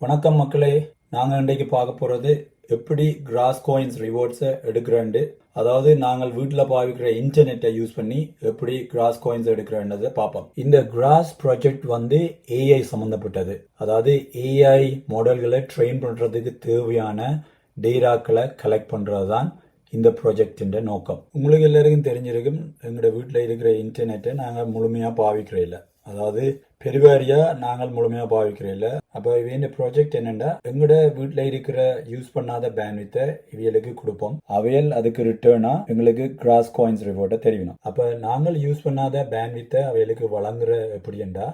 வணக்கம் மக்களே, நாங்கள் இன்றைக்கு பார்க்க போகிறது எப்படி கிராஸ் காயின்ஸ் ரிவார்ட்ஸை எடுக்கிறேன்ட்டு. அதாவது நாங்கள் வீட்டில் பாவிக்கிற இன்டர்நெட்டை யூஸ் பண்ணி எப்படி கிராஸ் காயின்ஸ் எடுக்கிறேன்றதை பார்ப்போம். இந்த கிராஸ் ப்ராஜெக்ட் வந்து ஏஐ சம்மந்தப்பட்டது. அதாவது ஏஐ மாடல்களை ட்ரெயின் பண்ணுறதுக்கு தேவையான டேட்டாக்களை கலெக்ட் பண்ணுறது தான் இந்த ப்ராஜெக்டின் நோக்கம். உங்களுக்கு எல்லாருக்கும் தெரிஞ்சிருக்கும், எங்களோட வீட்டில் இருக்கிற இன்டர்நெட்டை நாங்கள் முழுமையாக பாவிக்கிறோம் இல்லை, அதாவது பெருவாரியாக நாங்கள் முழுமையாக பாவிக்கிறோம் இல்லை. அப்போ இவங்க ப்ராஜெக்ட் என்னென்னா, எங்களோட வீட்டில் இருக்கிற யூஸ் பண்ணாத பேண்ட்வித்தை இவைகளுக்கு கொடுப்போம். அவையல் அதுக்கு ரிட்டர்னாக எங்களுக்கு கிராஸ் காயின்ஸ் ரிவார்ட்டை தெரியணும். அப்போ நாங்கள் யூஸ் பண்ணாத பேண்ட்வித்தை அவைகளுக்கு வழங்குற எப்படின்னா,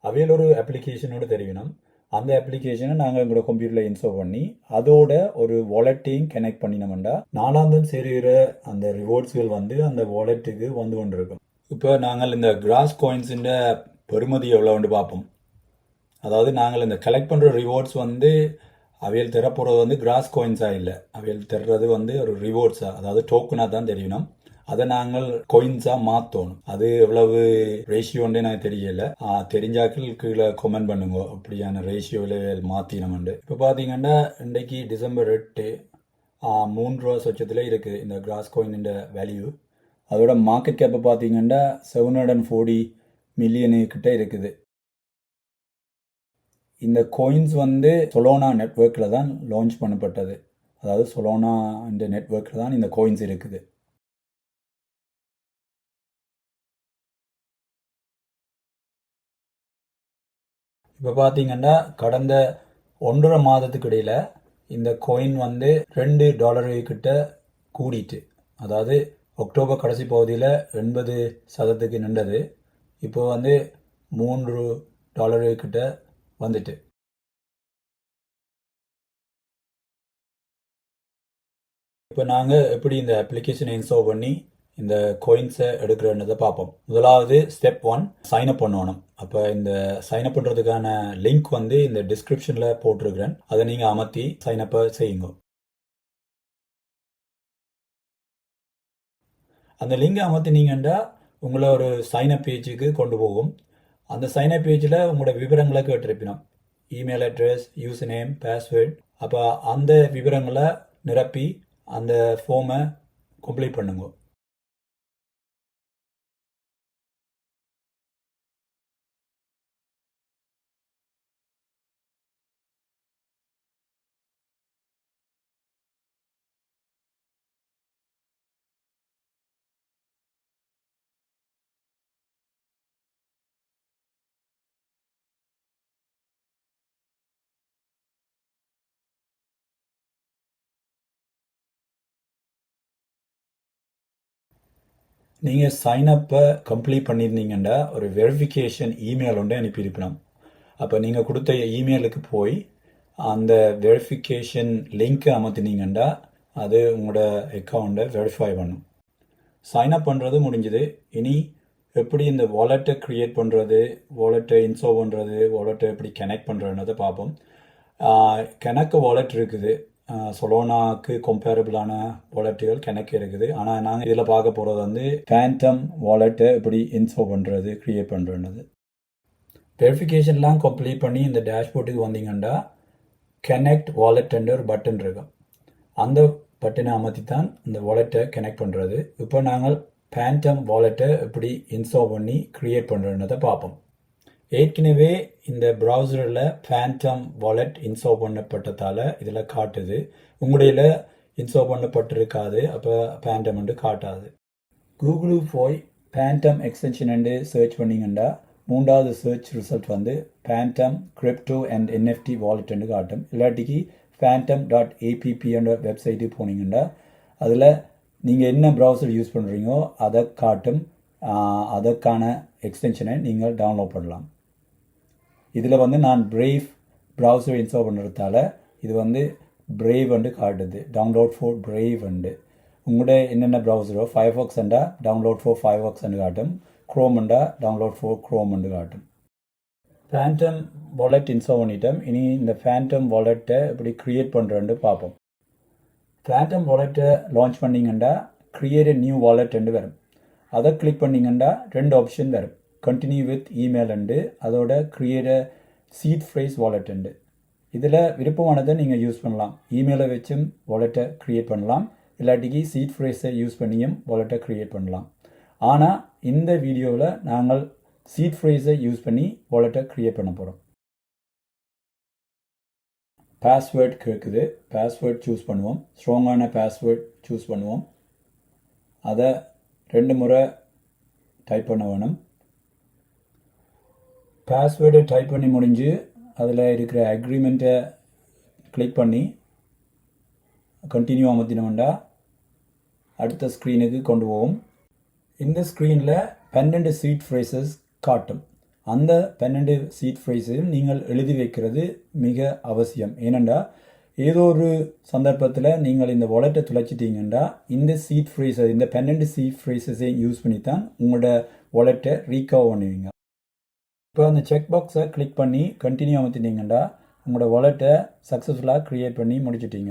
அவையில் ஒரு அப்ளிகேஷனோடு தெரியணும். அந்த அப்ளிகேஷனை நாங்கள் எங்களோட கம்ப்யூட்டரில் இன்ஸ்டால் பண்ணி அதோட ஒரு வாலெட்டையும் கனெக்ட் பண்ணினோம்னா நாலாந்தம் சேருகிற அந்த ரிவார்ட்ஸ்கள் வந்து அந்த வாலெட்டுக்கு வந்து கொண்டிருக்கும். இப்போ நாங்கள் இந்த கிராஸ் காயின்ஸுன்ற பெறுமதி எவ்வளோன்னு பார்ப்போம். அதாவது நாங்கள் இந்த கலெக்ட் பண்ணுற ரிவார்ட்ஸ் வந்து அவையில் தரப்போகிறது வந்து கிராஸ் காயின்ஸாக இல்லை, அவையில் தர்றது வந்து ஒரு ரிவார்ட்ஸாக, அதாவது டோக்கனாக தான் தெரியணும். அதை நாங்கள் காயின்ஸாக மாற்றணும். அது எவ்வளவு ரேஷியோன்னு எனக்கு தெரியல, தெரிஞ்சாக்கள் கீழே கமெண்ட் பண்ணுங்க அப்படியான ரேஷியோவில் மாற்றினோம்ண்டு. இப்போ பார்த்தீங்கன்னா இன்றைக்கு டிசம்பர் 8 ₹3 இருக்குது இந்த கிராஸ் காயின் வேல்யூ. அதோட மார்க்கெட் கேப்பை பார்த்தீங்கன்னா 740 மில்லியனு கிட்ட இருக்குது. இந்த கோயின்ஸ் வந்து சொலோனா நெட்வொர்க்கில் தான் லான்ச் பண்ணப்பட்டது. அதாவது சொலோனா இந்த நெட்வொர்க்கில் தான் இந்த கோயின்ஸ் இருக்குது. இப்போ பார்த்தீங்கன்னா கடந்த 1.5 மாதத்துக்கு இடையில் இந்த கோயின் வந்து $2 கிட்ட கூடிட்டு, அதாவது அக்டோபர் கடைசி பகுதியில் 80% நின்றது. இப்போ வந்து $3 கிட்ட வந்துட்டு. இப்போ நாங்கள் எப்படி இந்த அப்ளிகேஷனை இன்ஸ்டால் பண்ணி இந்த கோயின்ஸை எடுக்கிறன்றதை பார்ப்போம். முதலாவது ஸ்டெப் 1, சைன்அப் பண்ணணும். அப்போ இந்த சைன்அப் பண்ணுறதுக்கான லிங்க் வந்து இந்த டிஸ்கிரிப்ஷனில் போட்டிருக்கிறேன். அதை நீங்கள் அமர்த்தி சைன்அப்பை செய்யுங்க. அந்த லிங்கை அமர்த்தினீங்கன்னா உங்களை ஒரு சைன்அப் பேஜுக்கு கொண்டு போகும். அந்த சைன்அப் பேஜில் உங்களோட விவரங்களை கேட்டிருப்பினோம், email address, user name, password. அப்போ அந்த விவரங்களை நிரப்பி அந்த ஃபார்மை கம்ப்ளீட் பண்ணுங்க. நீங்கள் சைனப்பை கம்ப்ளீட் பண்ணியிருந்தீங்கன்னா ஒரு வெரிஃபிகேஷன் இமெயில் ஒன்று அனுப்பியிருக்கணும். அப்போ நீங்கள் கொடுத்த இமெயிலுக்கு போய் அந்த வெரிஃபிகேஷன் லிங்க்கை அமர்த்தினீங்கன்னா அது உங்களோட அக்கௌண்ட்டை வெரிஃபை பண்ணும். சைன்அப் பண்ணுறது முடிஞ்சது. இனி எப்படி இந்த வாலெட்டை க்ரியேட் பண்ணுறது, வாலெட்டை இன்ஸ்டால் பண்ணுறது, வாலெட்டை எப்படி கனெக்ட் பண்ணுறதுன்றதை பார்ப்போம். கணக்கு வாலெட் இருக்குது, சொலோனாக்கு கம்பேரபிளான வாலெட்டுகள் கணக்கு இருக்குது. ஆனால் நாங்கள் இதில் பார்க்க போகிறது வந்து ஃபேண்டம் வாலெட்டை எப்படி இன்ஸ்டால் பண்ணுறது, க்ரியேட் பண்ணுறது. வெரிஃபிகேஷன்லாம் கம்ப்ளீட் பண்ணி இந்த டேஷ்போர்ட்டுக்கு வந்தீங்கன்னா கனெக்ட் வாலெட்ன்ற ஒரு பட்டன் இருக்கும். அந்த பட்டனை அமர்த்தி தான் இந்த வாலெட்டை கனெக்ட் பண்ணுறது. இப்போ நாங்கள் ஃபேண்டம் வாலெட்டை எப்படி இன்ஸ்டால் பண்ணி க்ரியேட் பண்ணுறதை பார்ப்போம். ஏற்கனவே இந்த ப்ரௌசரில் ஃபேண்டம் வாலெட் இன்ஸ்டால் பண்ணப்பட்டதால் இதில் காட்டுது. உங்களுடைய இன்ஸ்டால் பண்ணப்பட்டிருக்காது, அப்போ ஃபேண்டம் காட்டாது. கூகுளுக்கு போய் ஃபேண்டம் எக்ஸ்டென்ஷன் சர்ச் பண்ணிங்கன்னா 3வது சர்ச் ரிசல்ட் வந்து ஃபேண்டம் கிரிப்டோ அண்ட் என்எஃப்டி வாலெட்னு காட்டும். இல்லாட்டிக்கு phantom.app என்ற வெப்சைட்டுக்கு போனீங்கன்னா அதில் நீங்கள் என்ன ப்ரௌசர் யூஸ் பண்ணுறீங்களோ அதை காட்டும். அதற்கான எக்ஸ்டென்ஷனை நீங்கள் டவுன்லோட் பண்ணலாம். இதில் வந்து நான் பிரேவ் ப்ரௌசர் இன்ஸ்டால் பண்ணுறதால இது வந்து பிரேவ் காட்டுது, டவுன்லோட் ஃபார் பிரேவ். உங்களோட என்னென்ன ப்ரௌசரோ ஃபயர்ஃபாக்ஸ் டவுன்லோட் ஃபார் ஃபயர்ஃபாக்ஸ் காட்டும், க்ரோம் டவுன்லோட் ஃபார் க்ரோம் காட்டும். ஃபேண்டம் வாலெட் இன்ஸ்டால் பண்ணிட்டோம். இனி இந்த ஃபேண்டம் வாலெட்டை எப்படி க்ரியேட் பண்ணுறேன்னு பார்ப்போம். ஃபேண்டம் வாலெட்டை லான்ச் பண்ணிங்கன்னா க்ரியேட் எ நியூ வாலெட் வரும். அதை கிளிக் பண்ணிங்கன்னா 2 ஆப்ஷன் வரும், கண்டினியூ வித் இமெயில் அதோட create a seed phrase wallet. இதில் விருப்பமானதை நீங்கள் யூஸ் பண்ணலாம். இமெயிலை வச்சும் வாலெட்டை க்ரியேட் பண்ணலாம், இல்லாட்டிக்கு சீட் ஃப்ரேஸை யூஸ் பண்ணியும் வாலெட்டை க்ரியேட் பண்ணலாம். ஆனால் இந்த வீடியோவில் நாங்கள் சீட் ஃப்ரேஸை யூஸ் பண்ணி வாலெட்டை க்ரியேட் பண்ண போகிறோம். பாஸ்வேர்ட் கேட்குது, பாஸ்வேர்ட் சூஸ் பண்ணுவோம். ஸ்ட்ராங்கான பாஸ்வேர்ட் சூஸ் பண்ணுவோம். அதை 2 முறை டைப் பண்ண வேணும். பாஸ்வேர்டை டைப் பண்ணி முடிஞ்சு அதில் இருக்கிற அக்ரிமெண்ட்டை கிளிக் பண்ணி கண்டினியூ அமர்த்தினோம்னா அடுத்த ஸ்க்ரீனுக்கு கொண்டு போவோம். இந்த ஸ்க்ரீனில் 12 சீட் ஃப்ரேசஸ் காட்டும். அந்த 12 சீட் ஃப்ரேஸையும் நீங்கள் எழுதி வைக்கிறது மிக அவசியம். ஏனெண்டா ஏதோ ஒரு சந்தர்ப்பத்தில் நீங்கள் இந்த வாலெட்டை துளைச்சிட்டீங்கன்னா இந்த சீட் ஃப்ரேஸஸ், இந்த 12 சீட் ஃப்ரேஸஸையும் யூஸ் பண்ணி தான் உங்களோட வாலெட்டை ரீகவர் பண்ணுவீங்க. இப்போ அந்த செக் பாக்ஸை கிளிக் பண்ணி கண்டினியூ அமர்த்தினீங்கன்னா உங்களோட வாலெட்டை சக்ஸஸ்ஃபுல்லாக க்ரியேட் பண்ணி முடிச்சிட்டீங்க.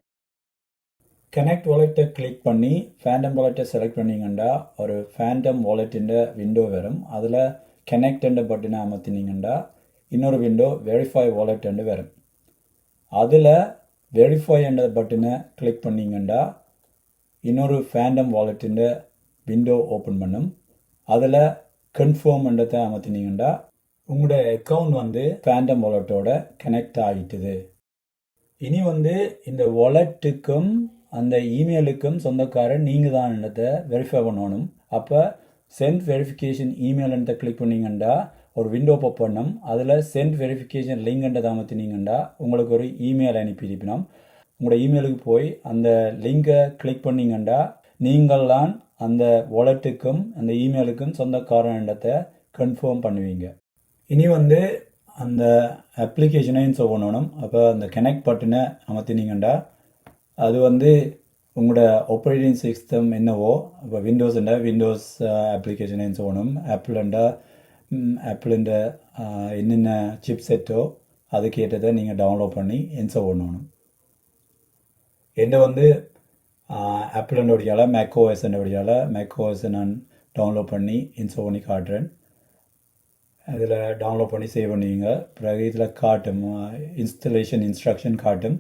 கனெக்ட் வாலெட்டை கிளிக் பண்ணி ஃபேண்டம் வாலெட்டை செலக்ட் பண்ணிங்கன்னா ஒரு ஃபேண்டம் வாலெட்டின் விண்டோ வரும். அதில் கனெக்ட் என்ற பட்டனை அமர்த்தினீங்கன்னா இன்னொரு விண்டோ வெரிஃபை வாலெட் வரும். அதில் வெரிஃபை என்ற பட்டனை கிளிக் பண்ணிங்கன்னா இன்னொரு ஃபேண்டம் வாலெட்டின் விண்டோ ஓப்பன் பண்ணும். அதில் கன்ஃபார்ம் என்றதை அமர்த்தினீங்கன்னா உங்களோட அக்கௌண்ட் ஃபேண்டம் வாலெட்டோட கனெக்ட் ஆகிட்டுது. இனி இந்த வாலெட்டுக்கும் அந்த இமெயிலுக்கும் சொந்தக்காரன் நீங்கள் தான் என்னத்தை வெரிஃபை பண்ணணும். அப்போ சென்ட் வெரிஃபிகேஷன் இமெயில்ன்றதை கிளிக் பண்ணிங்கன்னா ஒரு விண்டோ பாப் பண்ணும். அதில் சென்ட் வெரிஃபிகேஷன் லிங்க்ன்றதை அமர்த்தினீங்கன்னா உங்களுக்கு ஒரு இமெயில் அனுப்பியிருப்பினோம். உங்களோட இமெயிலுக்கு போய் அந்த லிங்கை கிளிக் பண்ணிங்கன்னா நீங்கள் தான் அந்த வாலெட்டுக்கும் அந்த இமெயிலுக்கும் சொந்தக்காரன்றதை கன்ஃபார்ம் பண்ணுவீங்க. இனி அந்த அப்ளிகேஷனை இன்ஸ்டால் பண்ணணும். அப்போ அந்த கனெக்ட் பட்டனை அமர்த்தினீங்கன்னா அது உங்களோட ஆப்ரேட்டிங் சிஸ்டம் என்னவோ, இப்போ விண்டோஸ் அப்ளிகேஷனை இன்ஸ்டால் பண்ணணும். ஆப்பிளுண்ட என்னென்ன சிப் செட்டோ அதுக்கேற்றதை நீங்கள் டவுன்லோட் பண்ணி இன்ஸ்டால் பண்ணணும். என்ன ஆப்பிளுண்ட வழியால் மேக்ஓஎஸ் நான் டவுன்லோட் பண்ணி இன்ஸ்டால் பண்ணி காட்டுறேன். இதில் டவுன்லோட் பண்ணி சேவ் பண்ணுவீங்க. பிறகு இதில் காட்டும் இன்ஸ்டலேஷன் இன்ஸ்ட்ரக்ஷன் காட்டும்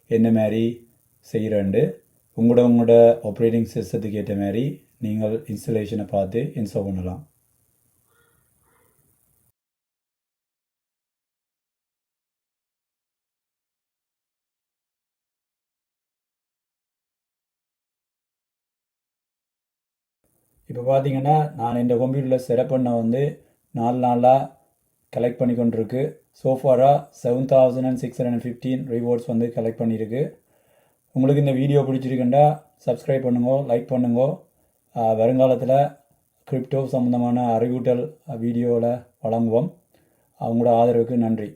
என்ன மாதிரி செய்கிறேன்ட்டு. உங்களோட ஆப்ரேட்டிங் சிஸ்டத்துக்கு ஏற்ற மாதிரி நீங்கள் இன்ஸ்டலேஷனை பார்த்து இன்ஸ்டால் பண்ணலாம். இப்போ பார்த்தீங்கன்னா நான் இந்த கம்ப்யூட்டரில் செட்டப் பண்ண 4 நாளாக கலெக்ட் பண்ணி கொண்டிருக்கு. சோஃபாராக 7615 ரிவார்ட்ஸ் கலெக்ட் பண்ணியிருக்கு. உங்களுக்கு இந்த வீடியோ பிடிச்சிருக்குண்டா சப்ஸ்கிரைப் பண்ணுங்க, லைக் பண்ணுங்க. வருங்காலத்தில் கிரிப்டோ சம்மந்தமான அறிவூட்டல் வீடியோவில் வழங்குவோம். அவங்களோட ஆதரவுக்கு நன்றி.